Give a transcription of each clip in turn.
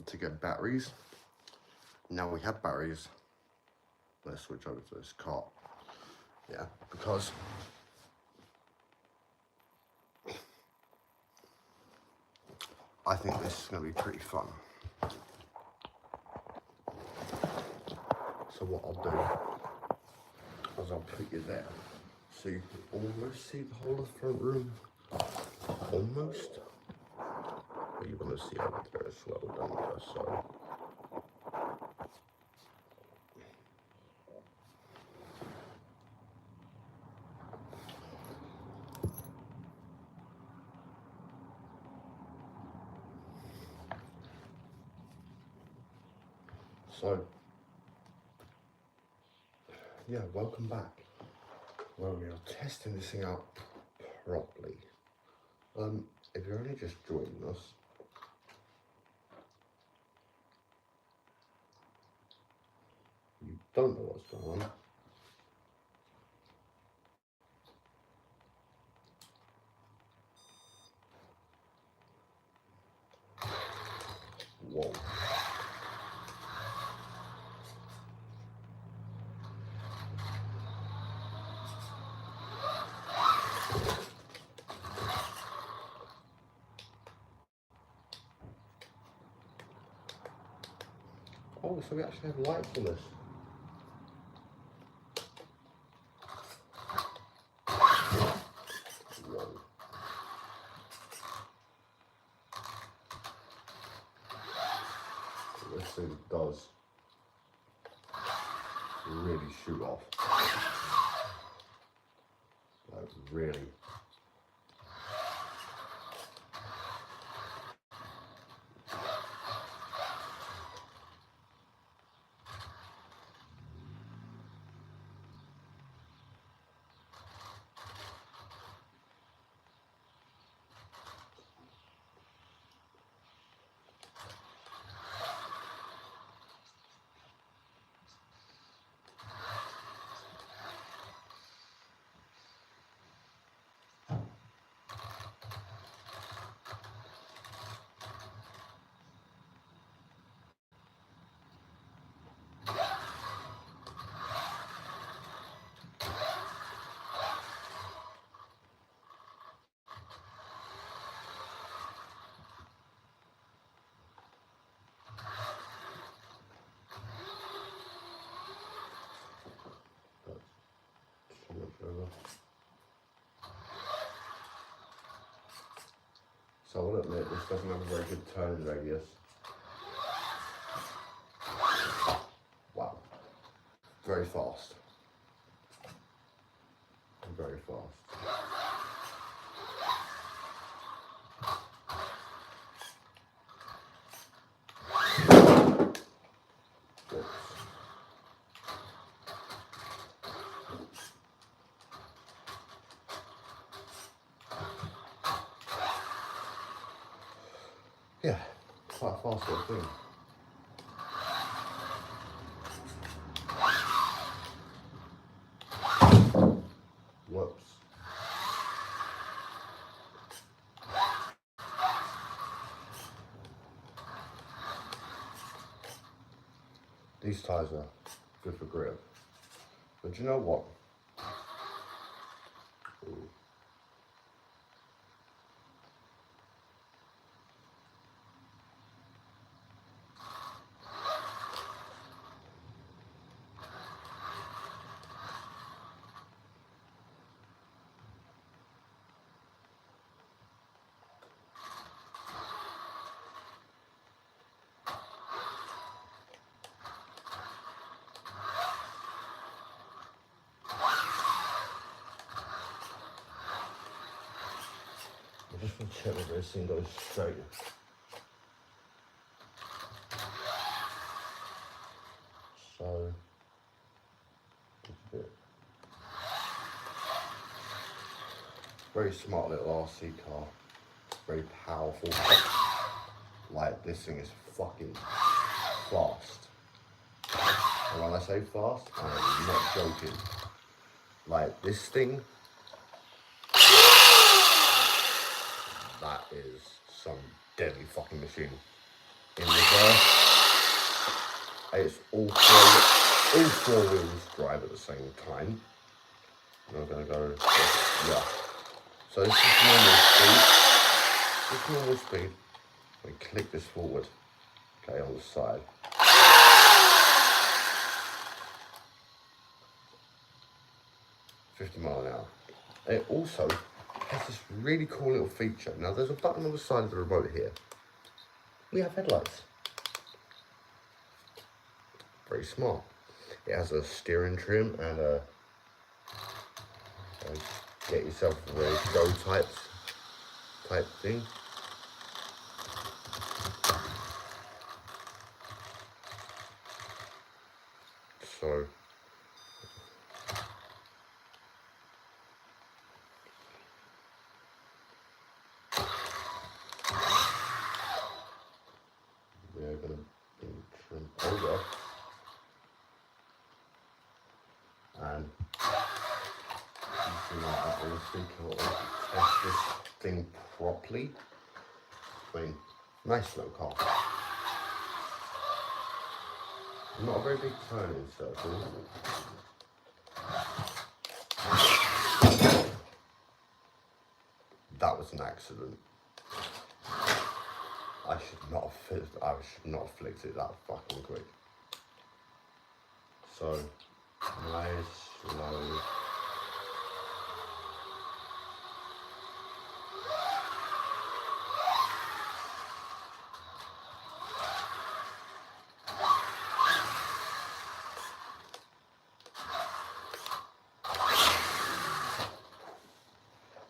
to get batteries. Now we have batteries. Let's switch over to this car. Yeah, because I think this is going to be pretty fun. So what I'll do is I'll put you there, so you can almost see the whole of the front room. Almost. But you're going to see over there as well, don't you? So, yeah, welcome back, where we are testing this thing out properly. If you're only just joining us, you don't know what's going on. Whoa. Oh, so we actually have lights on this. Whoa. This thing does really shoot off. Like, really. So I'll admit, this doesn't have a very good turn radius. Wow. Very fast. Very fast. Yeah, quite a fast little thing. Whoops. These tyres are good for grip. But you know what? Ooh. I just want to check that this thing goes straight. So, it's a bit. Very smart little RC car. Very powerful. Like, this thing is fucking fast. And when I say fast, I'm not joking. Like, this thing, that is some deadly fucking machine. In reverse, It's all four wheels drive at the same time. And I'm going to go, yeah. So this is normal speed. This is normal speed. We click this forward, okay, on the side. $50 miles an hour. And it also has this really cool little feature. Now there's a button on the side of the remote here. We have headlights. Very smart. It has a steering trim and a get yourself ready to go type thing. So we're going to trim over and test this thing properly. I mean, nice slow car. Not a very big turning circle. That was an accident. I should not have flicked it that fucking quick. So nice, slow.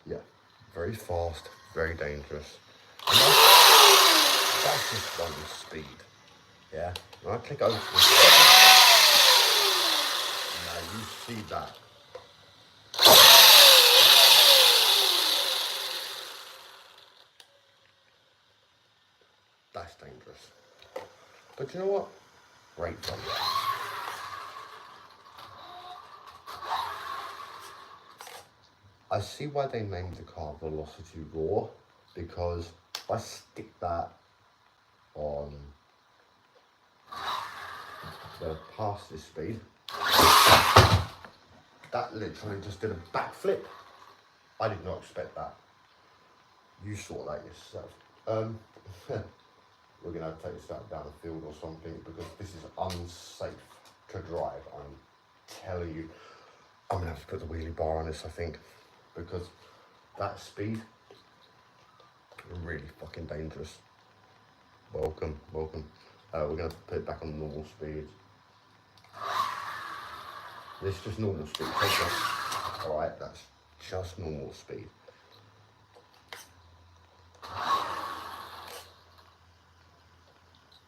Yeah, very fast, very dangerous. And that's just one speed. Yeah, when I click over to the second, now you see that. That's dangerous. But you know what? Great fun. I see why they named the car Velocity Raw, because if I stick that on the fastest speed, that literally just did a backflip. I did not expect that. You saw that yourself. We're gonna have to take this out down the field or something, because this is unsafe to drive. I'm telling you. I'm gonna have to put the wheelie bar on this, I think, because that speed is really fucking dangerous. Welcome. We're gonna put it back on normal speed. This is just normal speed. Alright, that's just normal speed.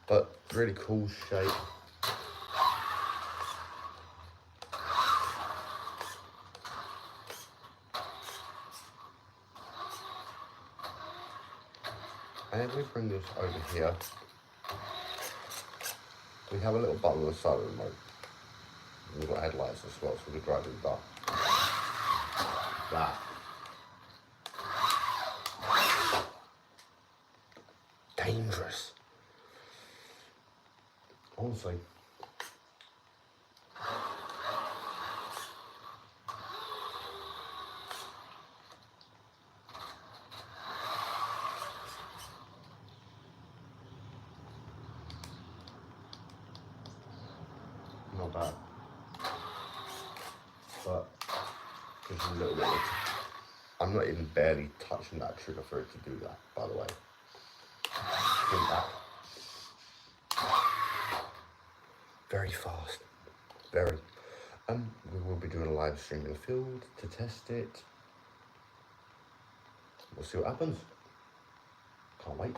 But really cool shape. And if we bring this over here, we have a little button on the side of the remote. We've got headlights as well, so we can drive it back. That. Dangerous. Honestly. Not bad. But just a little bit. I'm not even barely touching that trigger for it to do that, by the way. Very fast. Very. We will be doing a live stream in the field to test it. We'll see what happens. Can't wait.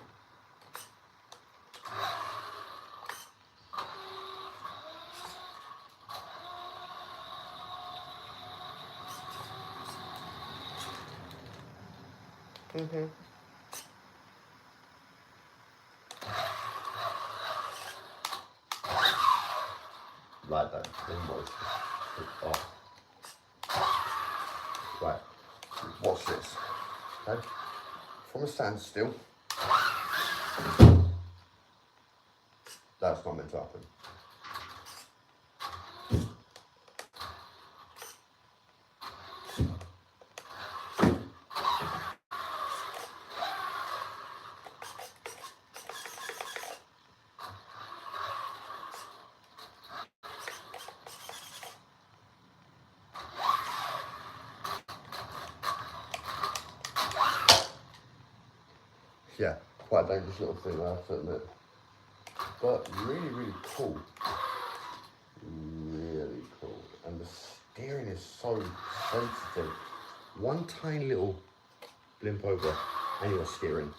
Like that almost. Oh. Right, watch this. Okay, from a standstill. That's not meant to happen. Yeah, quite a dangerous little thing, I have to admit. But really, really cool. Really cool. And the steering is so sensitive. One tiny little blimp over and you're steering.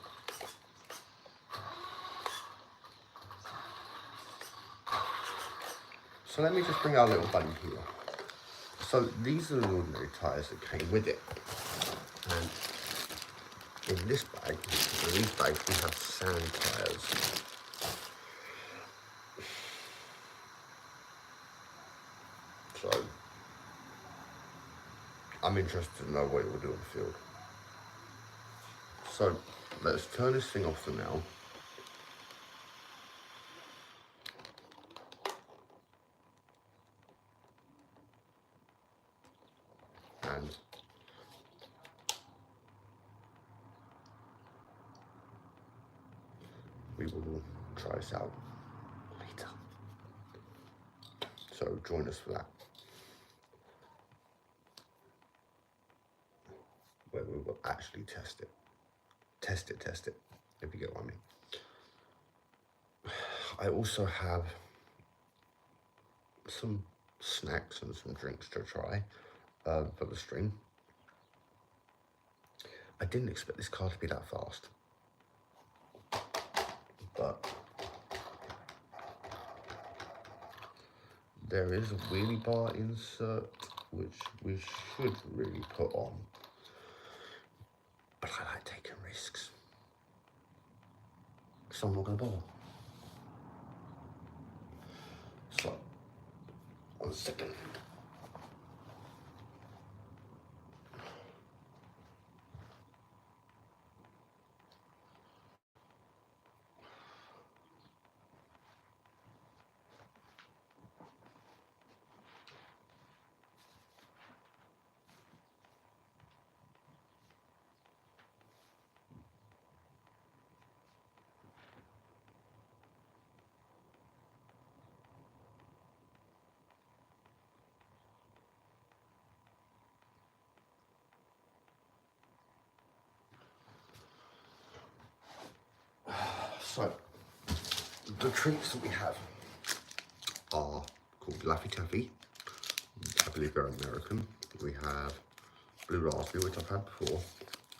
So let me just bring our little buddy here. So these are the ordinary tyres that came with it. And in this bag, in these bags, we have sand tyres. So I'm interested to know what it will do in the field. So let's turn this thing off for now. And we will try this out later. So join us for that, where we will actually test it, if you get what I mean. I also have some snacks and some drinks to try for the stream. I didn't expect this car to be that fast, but there is a wheelie bar insert which we should really put on, but I like taking risks, so I'm not going to bother. So, 1 second. So, the treats that we have are called Laffy Taffy. I believe they're American. We have blue raspberry, which I've had before,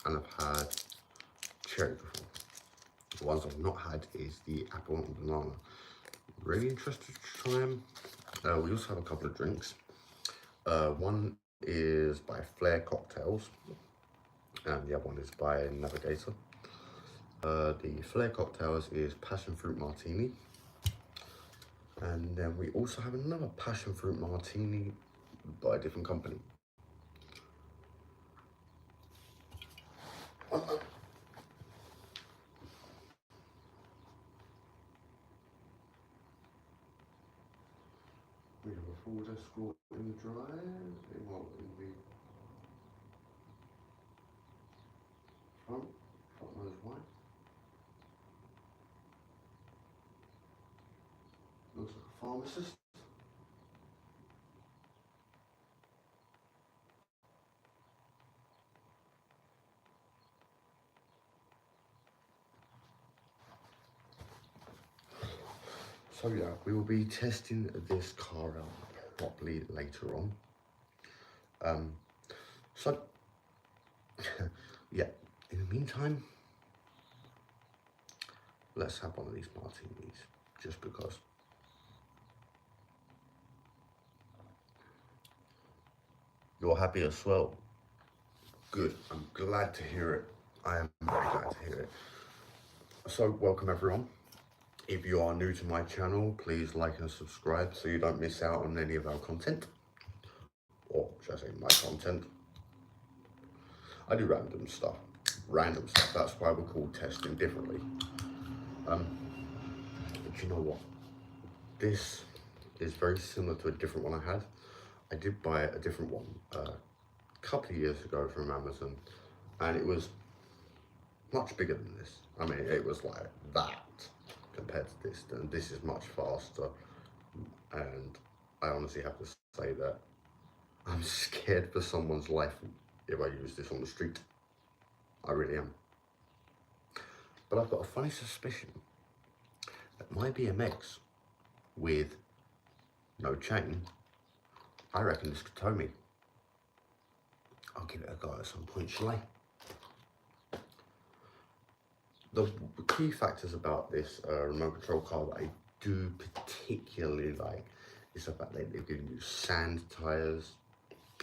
and I've had cherry before. The ones I've not had is the apple and banana. Really interested to try them. We also have a couple of drinks. One is by Flair Cocktails, and the other one is by Navigator. The Flair Cocktails is passion fruit martini, and then we also have another passion fruit martini by a different company. We have a Ford Escort in the drive, well, in the front nose white. Looks like a pharmacist. So yeah, we will be testing this car out properly later on. So yeah, in the meantime, let's have one of these martinis, just because. You're happy as well. Good, I'm glad to hear it. I am very glad to hear it. So welcome everyone. If you are new to my channel, please like and subscribe so you don't miss out on any of our content. Or should I say my content? I do random stuff. That's why we're called testing differently. But you know what? This is very similar to a different one I had. I did buy a different one a couple of years ago from Amazon, and it was much bigger than this. I mean, it was like that compared to this, and this is much faster. And I honestly have to say that I'm scared for someone's life if I use this on the street. I really am. But I've got a funny suspicion that my BMX with no chain, I reckon this could tow me. I'll give it a go at some point, shall I? The key factors about this remote control car that I do particularly like is the fact that they're giving you sand tyres,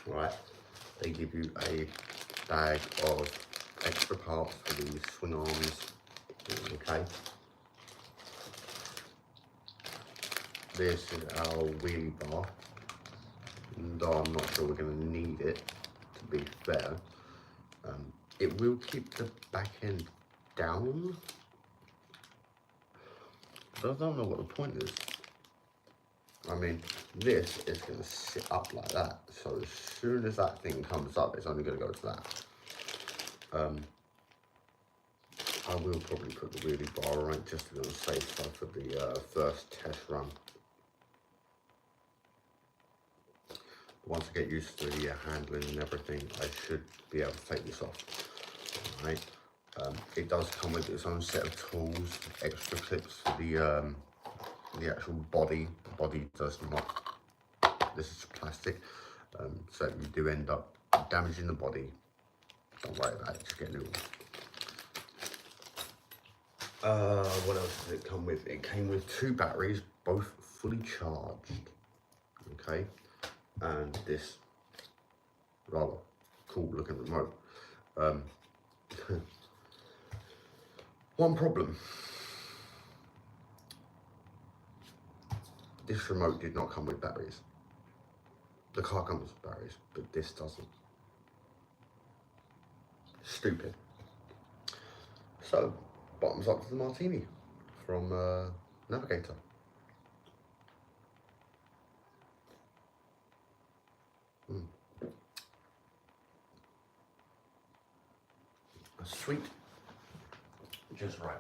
right? They give you a bag of extra parts for the swing arms, okay? This is our wheelie bar, though I'm not sure we're going to need it, to be fair. It will keep the back end down, but I don't know what the point is. I mean, this is going to sit up like that, so as soon as that thing comes up, it's only going to go to that. I will probably put the wheelie bar on it just to be on the safe side for the first test run. Once I get used to the handling and everything, I should be able to take this off. Right? It does come with its own set of tools, extra clips for the actual body. The body does not. This is plastic, so if you do end up damaging the body, don't worry about it. Just get a new one. What else did it come with? It came with 2 batteries, both fully charged. Okay. And this rather cool looking remote. One problem. This remote did not come with batteries. The car comes with batteries, but this doesn't. Stupid. So, bottoms up to the martini from Navigator. Sweet, just right.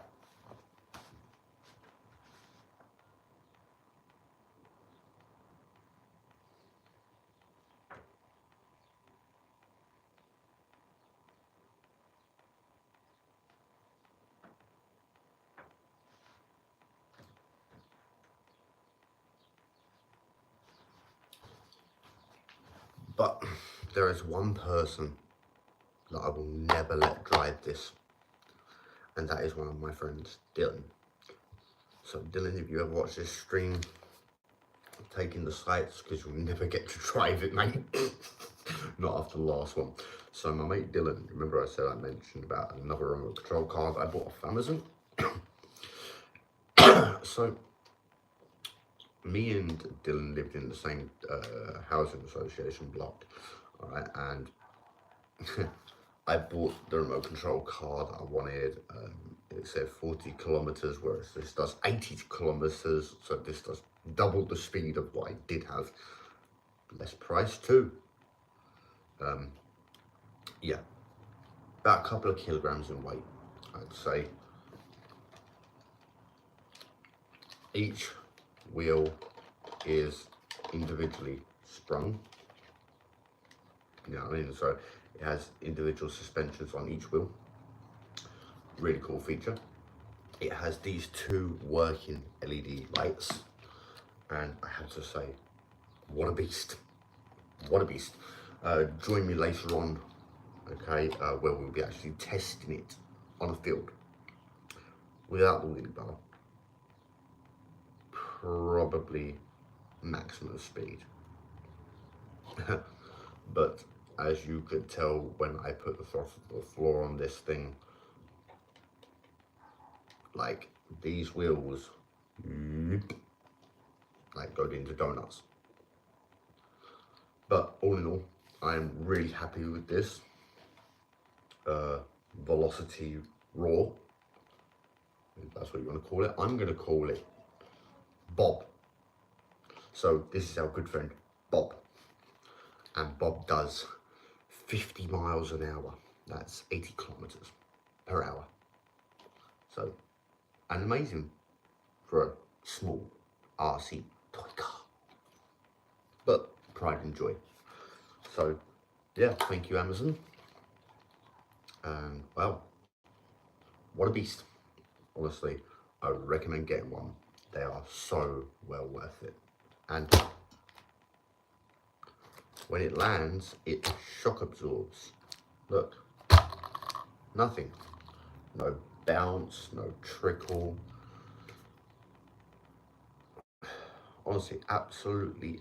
But there is one person that I will never let drive this, and that is one of my friends, Dylan. So Dylan, if you ever watch this stream, taking the sights, because you'll never get to drive it, mate. Not after the last one. So my mate Dylan, remember I said I mentioned about another remote control car that I bought off Amazon? So me and Dylan lived in the same housing association block, all right, and I bought the remote control car that I wanted. It said 40 kilometers, whereas this does 80 kilometers, so this does double the speed of what I did have. Less price too. Yeah, about a couple of kilograms in weight, I'd say. Each wheel is individually sprung. You know what I mean? So it has individual suspensions on each wheel. Really cool feature. It has these 2 working LED lights, and I have to say, what a beast. What a beast. Join me later on, okay, where we'll be actually testing it on a field without the wheelie bar. Probably maximum speed. But as you could tell when I put the throttle to the floor on this thing, like these wheels like go into donuts. But all in all, I'm really happy with this Velocity Raw, if that's what you want to call it. I'm going to call it Bob. So this is our good friend Bob, and Bob does 50 miles an hour. That's 80 kilometers per hour. So, and amazing for a small RC toy car, but pride and joy. So yeah, thank you Amazon, and well, what a beast. Honestly, I recommend getting one. They are so well worth it. And when it lands, it shock absorbs. Look, nothing. No bounce, no trickle. Honestly, absolutely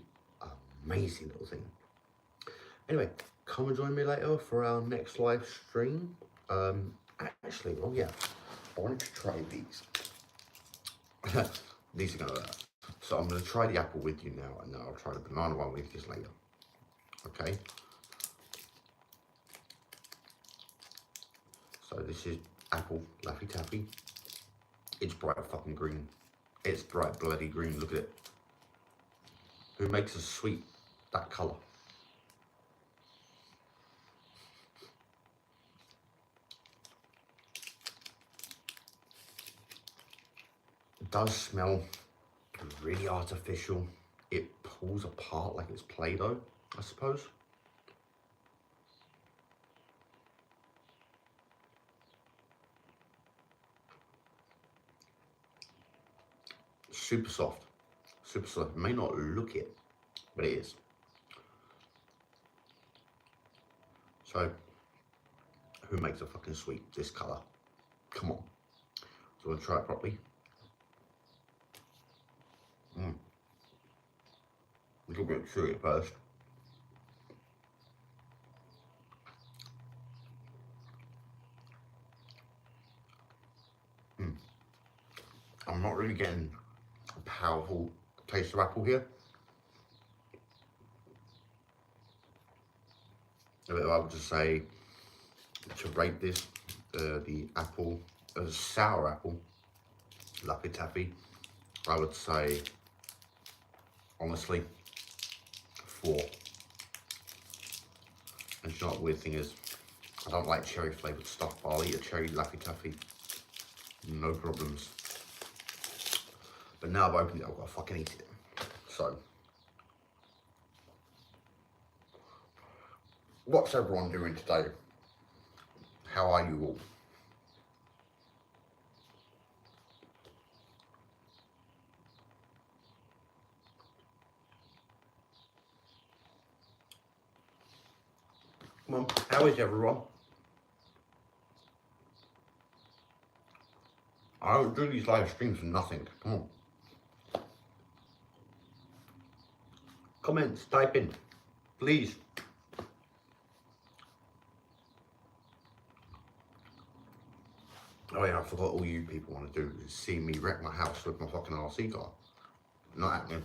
amazing little thing. Anyway, come and join me later for our next live stream. Actually, oh yeah, I wanted to try these. These are gonna. So I'm gonna try the apple with you now, and then I'll try the banana one with you later. Okay. So this is apple Laffy Taffy. It's bright fucking green. It's bright bloody green. Look at it. Who makes a sweet that colour? It does smell really artificial. It pulls apart like it's Play-Doh, I suppose. Super soft. Super soft. It may not look it, but it is. So, who makes a fucking sweet this colour? Come on. So we'll try it properly. A little bit chewy at first. I'm not really getting a powerful taste of apple here. I would just say to rate this, the apple, sour apple, Laffy Taffy, I would say, honestly, 4. And you know what the weird thing is? I don't like cherry flavoured stuff, but I'll eat a cherry Laffy Taffy, no problems. But now I've opened it, I've got to fucking eat it. So, what's everyone doing today? How are you all? Come on, how is everyone? I don't do these live streams for nothing. Come on. Comments, type in, please. Oh yeah, I forgot all you people want to do is see me wreck my house with my fucking RC car. Not happening.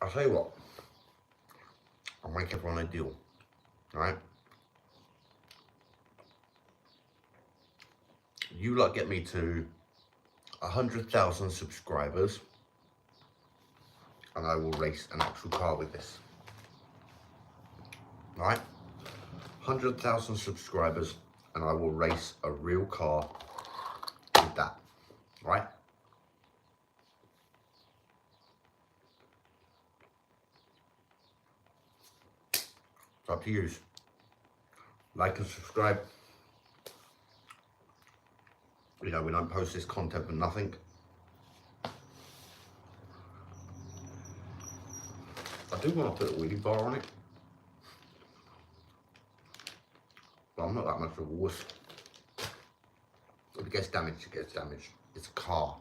I'll tell you what, I'll make everyone a deal, alright? You lot get me to 100,000 subscribers and I will race an actual car with this. Alright? 100,000 subscribers and I will race a real car with that. Right? It's up to you. Like and subscribe. You know, we don't post this content for nothing. I do want to put a wheelie bar on it. But I'm not that much of a wuss. If it gets damaged, it gets damaged. It's a car.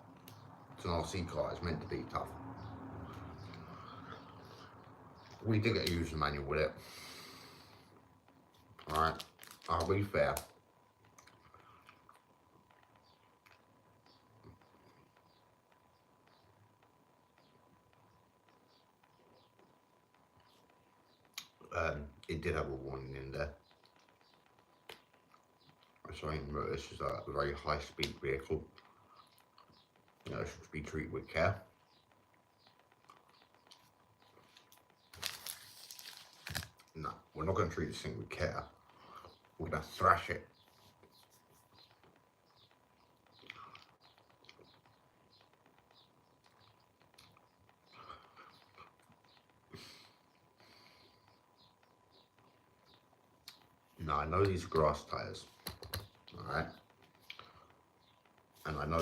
It's an RC car. It's meant to be tough. We did get a user manual with it. Alright, I'll be fair. It did have a warning in there. Saying that this is a very high speed vehicle. You know, it should be treated with care. No, we're not going to treat this thing with care. We're going to thrash it. Now I know these are grass tyres, alright? And I know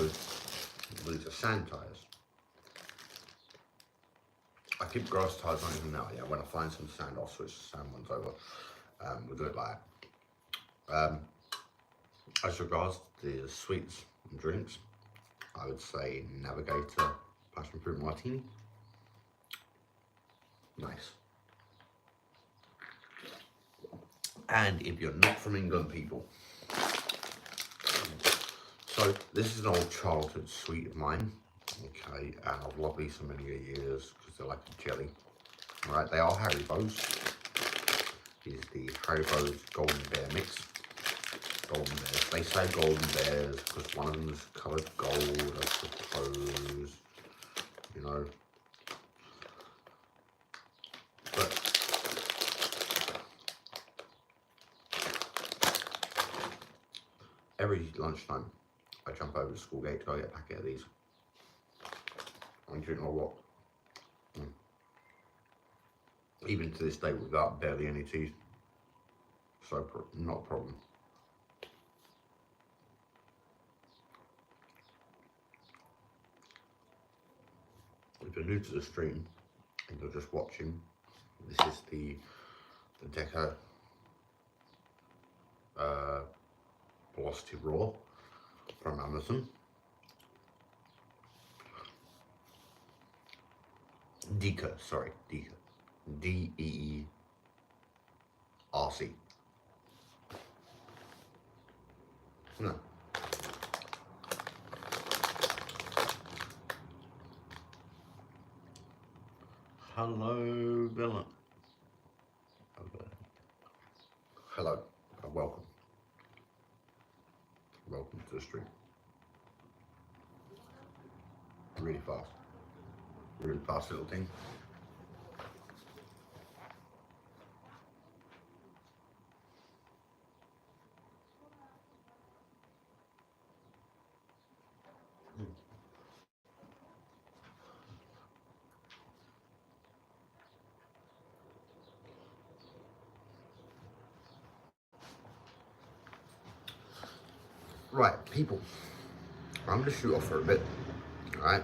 these are sand tyres. I keep grass tyres on even now, yeah. When I find some sand, I'll switch the sand ones over. We'll do it like that. As regards to the sweets and drinks, I would say Navigator Passion Fruit Martini. Nice. And if you're not from England, people, so this is an old childhood sweet of mine, okay, and I've loved these for many years because they're like a jelly. Right, they are Haribo's. Is the Haribo's Golden Bear mix. Golden Bears. They say Golden Bears because one of them is coloured gold, I suppose. You know. But every lunchtime, I jump over to Schoolgate to go get a packet of these. And you know what? Even to this day, without barely any teeth, so not a problem. If you're new to the stream and you're just watching, this is the Deco Velocity Raw from Amazon. Deeker, sorry, Deeker. D-E-E-R-C. No. Hello, Bill. Hello, and welcome. Welcome to the stream. Really fast little thing. Right, people, I'm going to shoot off for a bit, alright?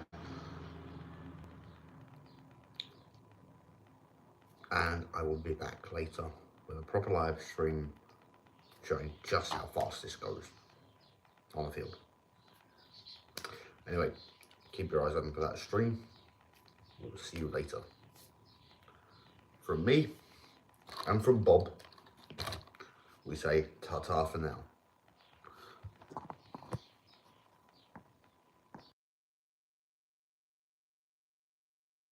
And I will be back later with a proper live stream showing just how fast this goes on the field. Anyway, keep your eyes open for that stream. We'll see you later. From me and from Bob, we say ta-ta for now.